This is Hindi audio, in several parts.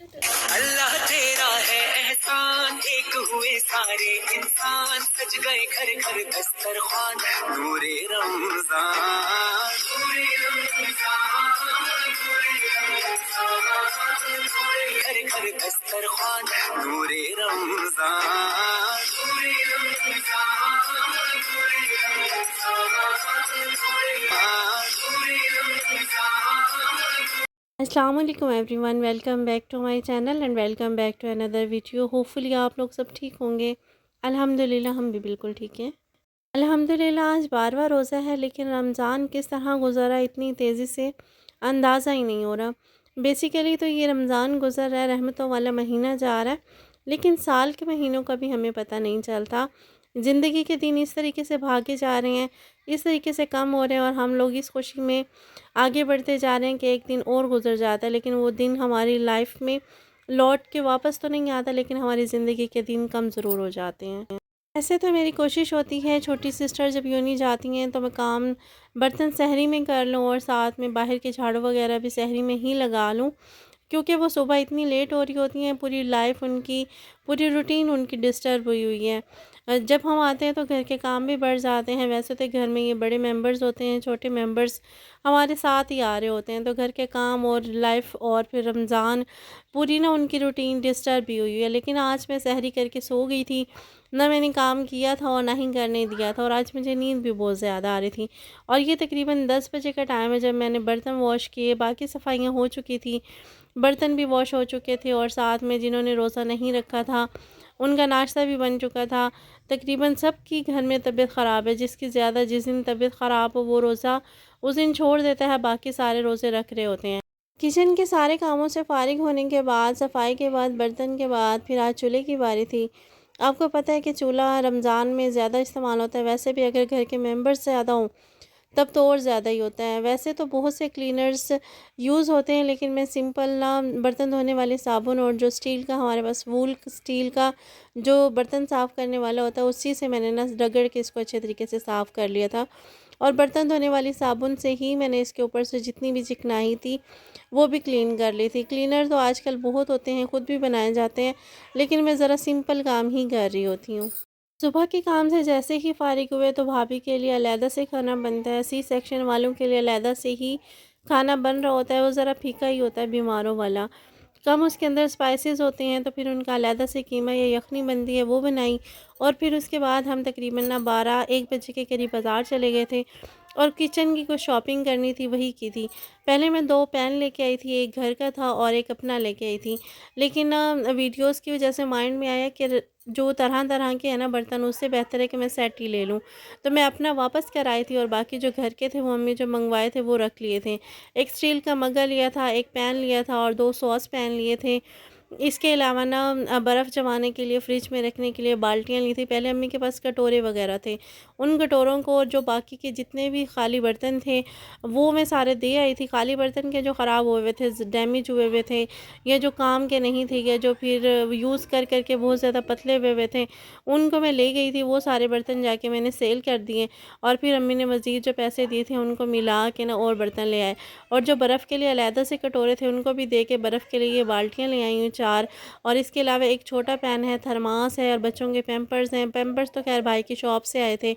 अल्लाह तेरा है एहसान, एक हुए सारे इंसान, सज गए घर घर दस्तरखान, नूरे रमजान, नूरे रमजान, नूरे रमजान, घर घर दस्तरखान, नूरे रमजान, नूरे रमजान, नूरे रमजान, नूरे रमजान। अस्सलाम वालेकुम everyone, welcome back to my channel and welcome back to another video. Hopefully आप लोग सब ठीक होंगे। अल्हम्दुलिल्लाह हम भी बिल्कुल ठीक हैं। अल्हम्दुलिल्लाह आज 12वां रोज़ा है, लेकिन रमज़ान किस तरह गुज़रा इतनी तेज़ी से अंदाज़ा ही नहीं हो रहा। बेसिकली तो ये रमज़ान गुज़र रहा है, रहमतों वाला महीना जा रहा है, लेकिन साल के महीनों का भी हमें पता नहीं चलता। ज़िंदगी के दिन इस तरीके से भागे जा रहे हैं, इस तरीके से कम हो रहे हैं, और हम लोग इस खुशी में आगे बढ़ते जा रहे हैं कि एक दिन और गुज़र जाता है, लेकिन वो दिन हमारी लाइफ में लौट के वापस तो नहीं आता, लेकिन हमारी ज़िंदगी के दिन कम ज़रूर हो जाते हैं। ऐसे तो मेरी कोशिश होती है, छोटी सिस्टर जब यूनी जाती हैं तो मैं काम बर्तन सहरी में कर लूँ और साथ में बाहर के झाड़ू वगैरह भी सहरी में ही लगा लूँ, क्योंकि वो सुबह इतनी लेट हो रही होती हैं, पूरी लाइफ उनकी, पूरी रूटीन उनकी डिस्टर्ब हुई हुई है। जब हम आते हैं तो घर के काम भी बढ़ जाते हैं। वैसे तो घर में ये बड़े मेंबर्स होते हैं, छोटे मेंबर्स हमारे साथ ही आ रहे होते हैं, तो घर के काम और लाइफ और फिर रमज़ान पूरी ना उनकी रूटीन डिस्टर्ब भी हुई है। लेकिन आज मैं सहरी करके सो गई थी, ना मैंने काम किया था और ना ही करने दिया था, और आज मुझे नींद भी बहुत ज़्यादा आ रही थी। और ये तकरीबन 10 बजे का टाइम है जब मैंने बर्तन वॉश किए, बाकी सफाइयाँ हो चुकी थी, बर्तन भी वॉश हो चुके थे, और साथ में जिन्होंने रोज़ा नहीं रखा था उनका नाश्ता भी बन चुका था। तकरीबन सबकी घर में तबीयत ख़राब है, जिसकी ज़्यादा जिस दिन तबीयत ख़राब हो वो रोज़ा उस दिन छोड़ देता है, बाकी सारे रोज़े रख रहे होते हैं। किचन के सारे कामों से फ़ारिग होने के बाद, सफाई के बाद, बर्तन के बाद, फिर आज चूल्हे की बारी थी। आपको पता है कि चूल्हा रमज़ान में ज़्यादा इस्तेमाल होता है, वैसे भी अगर घर के मेंबर्स ज़्यादा हों तब तो और ज़्यादा ही होता है। वैसे तो बहुत से क्लीनर्स यूज़ होते हैं, लेकिन मैं सिंपल ना बर्तन धोने वाली साबुन और जो स्टील का हमारे पास वूल स्टील का जो बर्तन साफ़ करने वाला होता है, उसी से मैंने ना रगड़ के इसको अच्छे तरीके से साफ़ कर लिया था। और बर्तन धोने वाली साबुन से ही मैंने इसके ऊपर से जितनी भी चिकनाई थी वो भी क्लीन कर ली थी। क्लीनर तो आजकल बहुत होते हैं, ख़ुद भी बनाए जाते हैं, लेकिन मैं ज़रा सिंपल काम ही कर रही होती हूँ। सुबह के काम से जैसे ही फ़ारिग हुए तो भाभी के लिए अलहदा से खाना बनता है, सी सेक्शन वालों के लिए अलहदा से ही खाना बन रहा होता है। वो ज़रा फीका ही होता है, बीमारों वाला, कम उसके अंदर स्पाइसेस होते हैं, तो फिर उनका अलहदा से कीमा या यखनी बनती है वो बनाई। और फिर उसके बाद हम तकरीबन ना 12-1 बजे के करीब बाज़ार चले गए थे, और किचन की कुछ शॉपिंग करनी थी वही की थी। पहले मैं 2 पैन लेके आई थी, एक घर का था और एक अपना लेके आई थी, लेकिन ना वीडियोज़ की वजह से माइंड में आया कि जो तरह-तरह के हैं ना बर्तन, उससे बेहतर है कि मैं सेट ही ले लूँ। तो मैं अपना वापस कर आई थी और बाकी जो घर के थे वो मम्मी जो मंगवाए थे वो रख लिए थे। एक स्टील का मग्गा लिया था, एक पैन लिया था और 2 सॉस पैन लिए थे। इसके अलावा ना बर्फ़ जमाने के लिए फ्रिज में रखने के लिए बाल्टियाँ ली थी। पहले अम्मी के पास कटोरे वग़ैरह थे, उन कटोरों को और जो बाकी के जितने भी खाली बर्तन थे वो मैं सारे दे आई थी। खाली बर्तन के जो ख़राब हुए हुए थे, डैमेज हुए हुए थे, या जो काम के नहीं थे, या जो फिर यूज़ कर के बहुत ज़्यादा पतले हुए हुए थे, उनको मैं ले गई थी। वो सारे बर्तन जाके मैंने सेल कर दिए, और फिर अम्मी ने मज़ीद जो पैसे दिए थे उनको मिला के ना और बर्तन ले आए। और जो बर्फ़ के लिए अलहदा से कटोरे थे उनको भी दे के बर्फ़ के लिए ये बाल्टियाँ ले आई हूँ 4। और इसके अलावा एक छोटा पैन है, थर्मास है, और बच्चों के पैम्पर्स हैं। पैम्पर्स तो ख़ैर भाई की शॉप से आए थे।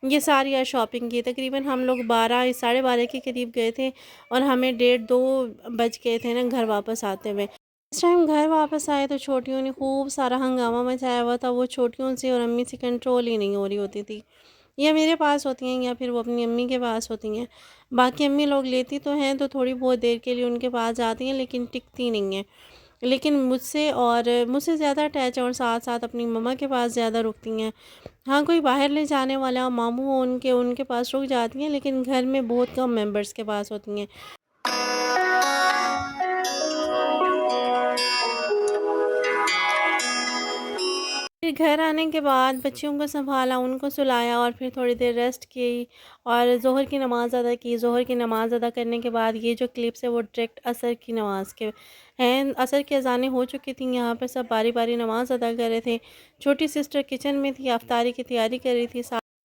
ये सारी आज शॉपिंग की। तकरीबन हम लोग 12 साढ़े 12 के करीब गए थे, और हमें डेढ़ 2 बज गए थे ना घर वापस आते हुए। इस टाइम घर वापस आए तो छोटियों ने खूब सारा हंगामा मचाया हुआ था। वो छोटियों से और अम्मी से कंट्रोल ही नहीं हो रही होती थी, या मेरे पास होती हैं या फिर वो अपनी अम्मी के पास होती हैं। बाकी अम्मी लोग लेती तो हैं तो थोड़ी बहुत देर के लिए उनके पास जाती हैं, लेकिन टिकती नहीं हैं। लेकिन मुझसे ज़्यादा अटैच हैं, और साथ-साथ अपनी मम्मा के पास ज़्यादा रुकती हैं। हाँ, कोई बाहर ले जाने वाला मामू हो उनके, उनके पास रुक जाती हैं, लेकिन घर में बहुत कम मेंबर्स के पास होती हैं। फिर घर आने के बाद बच्चियों को सँभाला, उनको सुलाया, और फिर थोड़ी देर रेस्ट की, और ज़ोहर की नमाज़ अदा की। ज़ोहर की नमाज़ अदा करने के बाद ये जो क्लिप्स है वो डायरेक्ट असर की नमाज़ के हैं। असर की अज़ानें हो चुकी थी, यहाँ पे सब बारी-बारी नमाज़ अदा कर रहे थे। छोटी सिस्टर किचन में थी, इफ्तारी की तैयारी कर रही थी।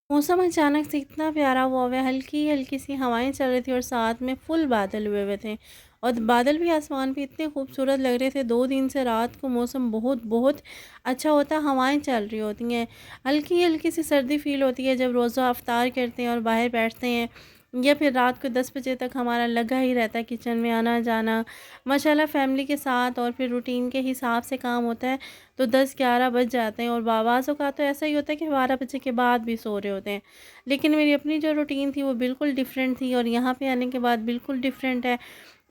मौसम अचानक से इतना प्यारा हुआ हुआ है, हल्की-हल्की सी हवाएं चल रही थी, और साथ में फुल बादल हुए हुए थे, और बादल भी आसमान पे इतने खूबसूरत लग रहे थे। 2 दिन से रात को मौसम बहुत बहुत अच्छा होता है, हवाएं चल रही होती हैं, हल्की हल्की सी सर्दी फील होती है जब रोज़ा अफ्तार करते हैं और बाहर बैठते हैं, या फिर रात को 10 बजे तक हमारा लगा ही रहता है किचन में आना जाना। माशाल्लाह फैमिली के साथ और फिर रूटीन के हिसाब से काम होता है, तो 10-11 बज जाते हैं। और बाबाज़ों का तो ऐसा ही होता है कि 12 बजे के बाद भी सो रहे होते हैं। लेकिन मेरी अपनी जो रूटीन थी वो बिल्कुल डिफरेंट थी, और यहाँ पे आने के बाद बिल्कुल डिफरेंट है।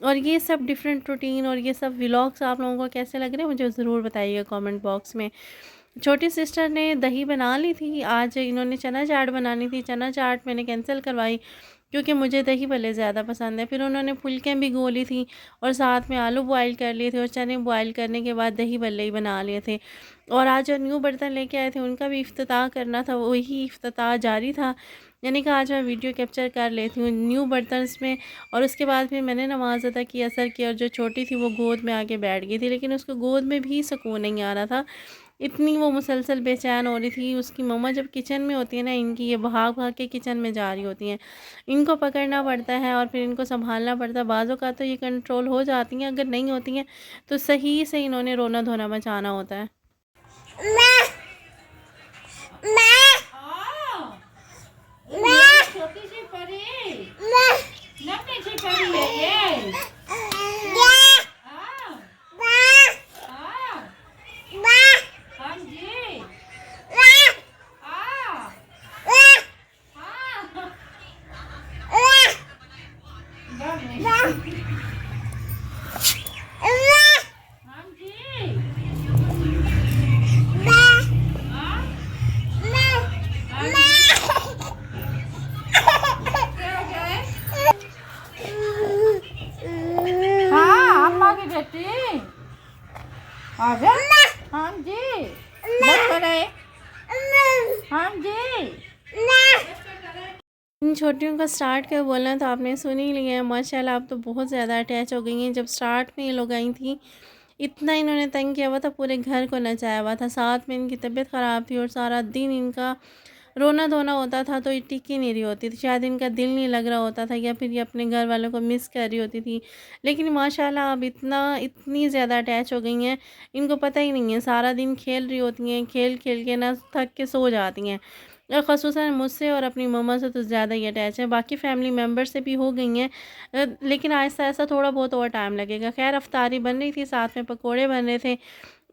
और ये सब डिफरेंट रूटीन और ये सब व्लॉग्स आप लोगों को कैसे लग रहे हैं मुझे ज़रूर बताइएगा कमेंट बॉक्स में। छोटी सिस्टर ने दही बना ली थी, आज इन्होंने चना चाट बनानी थी, चना चाट मैंने कैंसिल करवाई क्योंकि मुझे दही भल्ले ज़्यादा पसंद है। फिर उन्होंने फुलकें भी गोली थी और साथ में आलू बॉयल कर लिए थे, और चने बॉयल करने के बाद दही भल्ले ही बना लिए थे। और आज जो न्यू बर्तन लेके आए थे उनका भी इफ्तिताह करना था, वही इफ्तिताह जारी था। यानी कि आज मैं वीडियो कैप्चर कर लेती हूँ न्यू बर्तन्स में। और उसके बाद फिर मैंने नमाज़ अदा की असर की, और जो छोटी थी वो गोद में आके बैठ गई थी, लेकिन उसको गोद में भी सुकून नहीं आ रहा था, इतनी वो मुसलसल बेचैन हो रही थी। उसकी मम्मा जब किचन में होती है ना, इनकी ये भाग भाग के किचन में जा रही होती हैं, इनको पकड़ना पड़ता है और फिर इनको संभालना पड़ता है। बाज़ों का तो ये कंट्रोल हो जाती हैं, अगर नहीं होती हैं तो सही से इन्होंने रोना धोना मचाना होता है। छोटी सी परी नन्ही सी परी है ये। हाँ जी। हाँ जी। बस करे। हाँ जी। इन छोटियों का स्टार्ट कर बोलना तो आपने सुन ही लिया है। माशाल्लाह आप तो बहुत ज़्यादा अटैच हो गई हैं। जब स्टार्ट में ये लोग आई थी, इतना इन्होंने तंग किया हुआ था, पूरे घर को नचाया हुआ था। साथ में इनकी तबीयत ख़राब थी और सारा दिन इनका रोना धोना होता था, तो ये टिक ही नहीं रही होती थी। शायद इनका दिल नहीं लग रहा होता था, या फिर ये अपने घर वालों को मिस कर रही होती थी। लेकिन माशाल्लाह अब इतनी ज़्यादा अटैच हो गई हैं, इनको पता ही नहीं है। सारा दिन खेल रही होती हैं, खेल खेल के ना थक के सो जाती हैं। और ख़ुसूसन मुझसे और अपनी मम्मा से तो ज़्यादा ही अटैच है। बाकी फ़ैमिली मेम्बर से भी हो गई हैं, लेकिन आहिस्ता आहिस्ता थोड़ा बहुत और टाइम लगेगा। खैर अफ्तारी बन रही थी, साथ में पकोड़े बन रहे थे,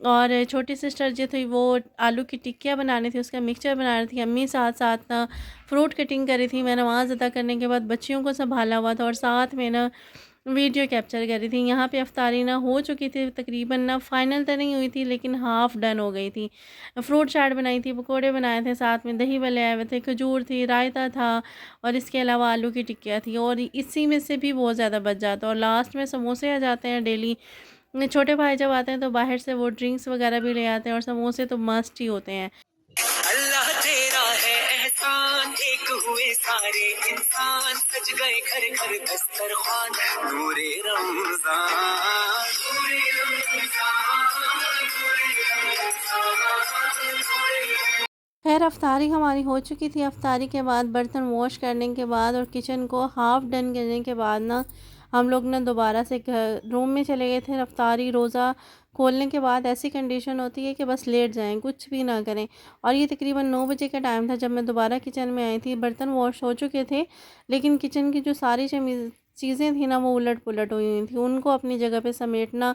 और छोटी सिस्टर जो थी वो आलू की टिक्कियाँ बना रही थी, उसका मिक्सचर बना रही थी। अम्मी साथ साथ ना फ्रूट कटिंग कर रही थी। मैं नमाज़ अदा करने के बाद बच्चियों को संभाला हुआ था और साथ में ना वीडियो कैप्चर कर रही थी। यहाँ पे अफ्तारी ना हो चुकी थी, तकरीबन ना फ़ाइनल तो नहीं हुई थी, लेकिन हाफ़ डन हो गई थी। फ्रूट चाट बनाई थी, पकोड़े बनाए थे, साथ में दही भल्ले आए हुए थे, खजूर थी, रायता था, और इसके अलावा आलू की टिक्कियाँ थी, और इसी में से भी बहुत ज़्यादा बच जाता है। और लास्ट में समोसे आ जाते हैं डेली। छोटे भाई जब आते हैं तो बाहर से वो ड्रिंक्स वगैरह भी ले आते हैं, और समोसे तो मस्ट ही होते हैं। अल्लाह तेरा है एहसान, एक हुए सारे इंसान, सज गए घर घर दस्तरखान, नूरे रमजान, नूरे रमजान, नूरे रमजान। खैर अफ्तारी हमारी हो चुकी थी। अफ्तारी के बाद बर्तन वॉश करने के बाद और किचन को हाफ़ डन करने के बाद ना हम लोग ना दोबारा से रूम में चले गए थे। अफ्तारी रोज़ा खोलने के बाद ऐसी कंडीशन होती है कि बस लेट जाएं, कुछ भी ना करें। और ये तकरीबन 9 बजे का टाइम था जब मैं दोबारा किचन में आई थी। बर्तन वॉश हो चुके थे, लेकिन किचन की जो सारी चीज़ें थी ना वो उलट पुलट हुई हुई थी, उनको अपनी जगह पे समेटना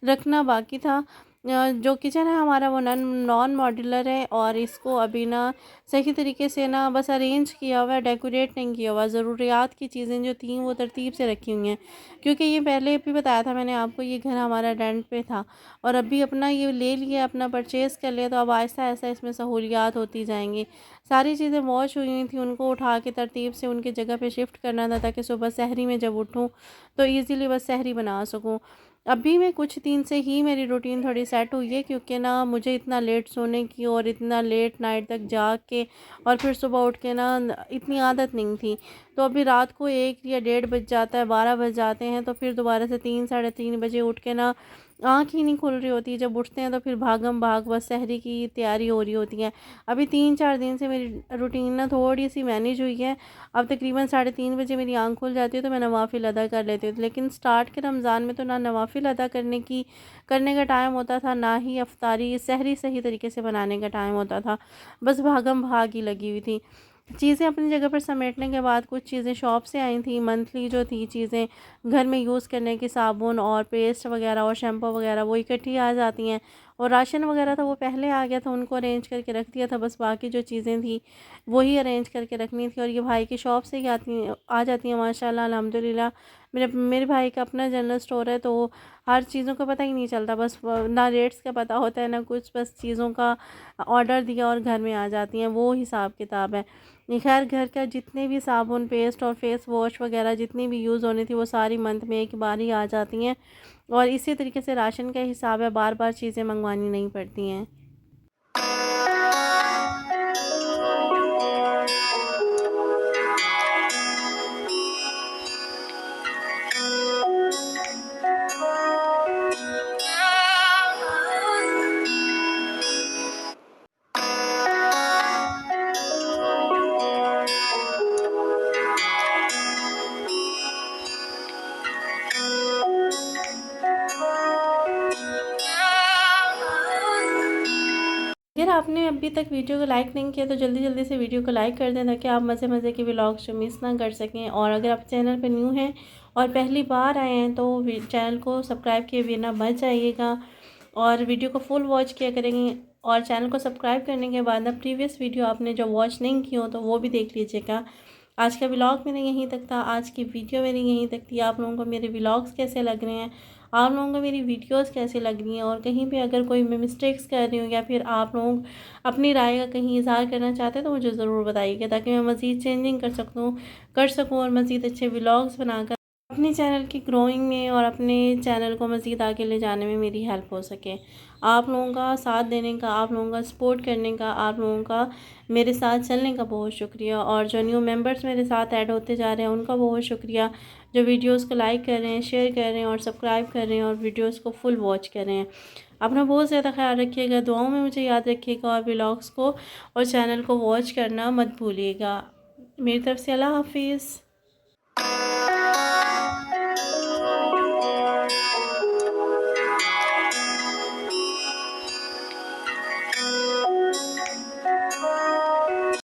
रखना बाकी था। जो किचन है हमारा वो नॉन मॉड्यूलर है, और इसको अभी ना सही तरीके से ना बस अरेंज किया हुआ है, डेकोरेट नहीं किया हुआ। ज़रूरियात की चीज़ें जो थी वो तरतीब से रखी हुई हैं, क्योंकि ये पहले भी बताया था मैंने आपको, ये घर हमारा रेंट पे था और अभी अपना ये ले लिया, अपना परचेज़ कर लिया, तो अब आहिस्ता आहिस्ता इसमें सहूलियात होती जाएंगी। सारी चीज़ें वॉश हुई हुई थी, उनको उठा के तरतीब से उनकी जगह पे शिफ्ट करना था, ताकि सुबह सहरी में जब उठूँ तो ईज़िली बस सहरी बना सकूँ। अभी मैं कुछ दिन से ही मेरी रूटीन थोड़ी सेट हुई है, क्योंकि ना मुझे इतना लेट सोने की और इतना लेट नाइट तक जाग के और फिर सुबह उठ के ना इतनी आदत नहीं थी। तो अभी रात को 1 या 1:30 बज जाता है, 12 बज जाते हैं, तो फिर दोबारा से 3 साढ़े 3 बजे उठ के ना आँख ही नहीं खुल रही होती। जब उठते हैं तो फिर भागम भाग बस सहरी की तैयारी हो रही होती है। अभी 3-4 दिन से मेरी रूटीन ना थोड़ी सी मैनेज हुई है। अब तकरीबन 3:30 बजे मेरी आँख खुल जाती है तो मैं नवाफिल अदा कर लेती हूँ। लेकिन स्टार्ट के रमज़ान में तो ना नवाफिल अदा करने का टाइम होता था, ना ही अफ्तारी सहरी सही तरीके से बनाने का टाइम होता था। बस भागम भाग ही लगी हुई थी। चीज़ें अपनी जगह पर समेटने के बाद कुछ चीज़ें शॉप से आई थी, मंथली जो थी चीज़ें घर में यूज़ करने की, साबुन और पेस्ट वगैरह और शैम्पू वगैरह वो इकट्ठी आ जाती हैं। और राशन वगैरह था वो पहले आ गया था, उनको अरेंज करके रख दिया था। बस बाकी जो चीज़ें थी वही अरेंज करके रखनी थी। और ये भाई की शॉप से ही आ जाती हैं माशाल्लाह अल्हम्दुलिल्लाह। मेरे भाई का अपना जनरल स्टोर है, तो हर चीज़ों का पता ही नहीं चलता। बस ना रेट्स का पता होता है ना कुछ, बस चीज़ों का ऑर्डर दिया और घर में आ जाती हैं, वो हिसाब किताब है। खैर घर का जितने भी साबुन, पेस्ट और फेस वॉश वगैरह जितनी भी यूज़ होनी थी वो सारी मंथ में एक बार ही आ जाती हैं। और इसी तरीके से राशन का हिसाब है, बार बार चीज़ें मंगवानी नहीं पड़ती हैं। अगर आपने अभी तक वीडियो को लाइक नहीं किया तो जल्दी जल्दी से वीडियो को लाइक कर दें, ताकि आप मज़े मज़े के व्लॉग्स जो मिस ना कर सकें। और अगर आप चैनल पर न्यू हैं और पहली बार आए हैं तो चैनल को सब्सक्राइब किए बिना मत जाइएगा और वीडियो को फुल वॉच किया करेंगे। और चैनल को सब्सक्राइब करने के बाद ना प्रीवियस वीडियो आपने जो वॉच नहीं की हो तो वो भी देख लीजिएगा। आज का व्लॉग मेरा यहीं तक था, आज की वीडियो मेरी यहीं तक थी। आप लोगों को मेरे व्लॉग्स कैसे लग रहे हैं, आप लोगों को मेरी वीडियोस कैसी लग रही हैं, और कहीं पे अगर कोई मैं मिस्टेक्स कर रही हूँ या फिर आप लोग अपनी राय का कहीं इज़हार करना चाहते हैं तो मुझे ज़रूर बताइएगा, ताकि मैं मज़ीद चेंजिंग कर सकूँ और मज़ीद अच्छे व्लॉग्स बनाकर अपने चैनल की ग्रोइंग में और अपने चैनल को मज़ीद आगे ले जाने में मेरी हेल्प हो सके। आप लोगों का साथ देने का, आप लोगों का सपोर्ट करने का, आप लोगों का मेरे साथ चलने का बहुत शुक्रिया। और जो न्यू मेंबर्स मेरे साथ ऐड होते जा रहे हैं उनका बहुत शुक्रिया, जो वीडियोस को लाइक कर रहे हैं, शेयर कर रहे हैं और सब्सक्राइब कर रहे हैं और वीडियोस को फुल वॉच कर रहे हैं। अपना बहुत ज़्यादा ख्याल रखिएगा, दुआओं में मुझे याद रखिएगा और व्लॉग्स को और चैनल को वॉच करना मत भूलिएगा। मेरी तरफ से अल्लाह हाफिज़।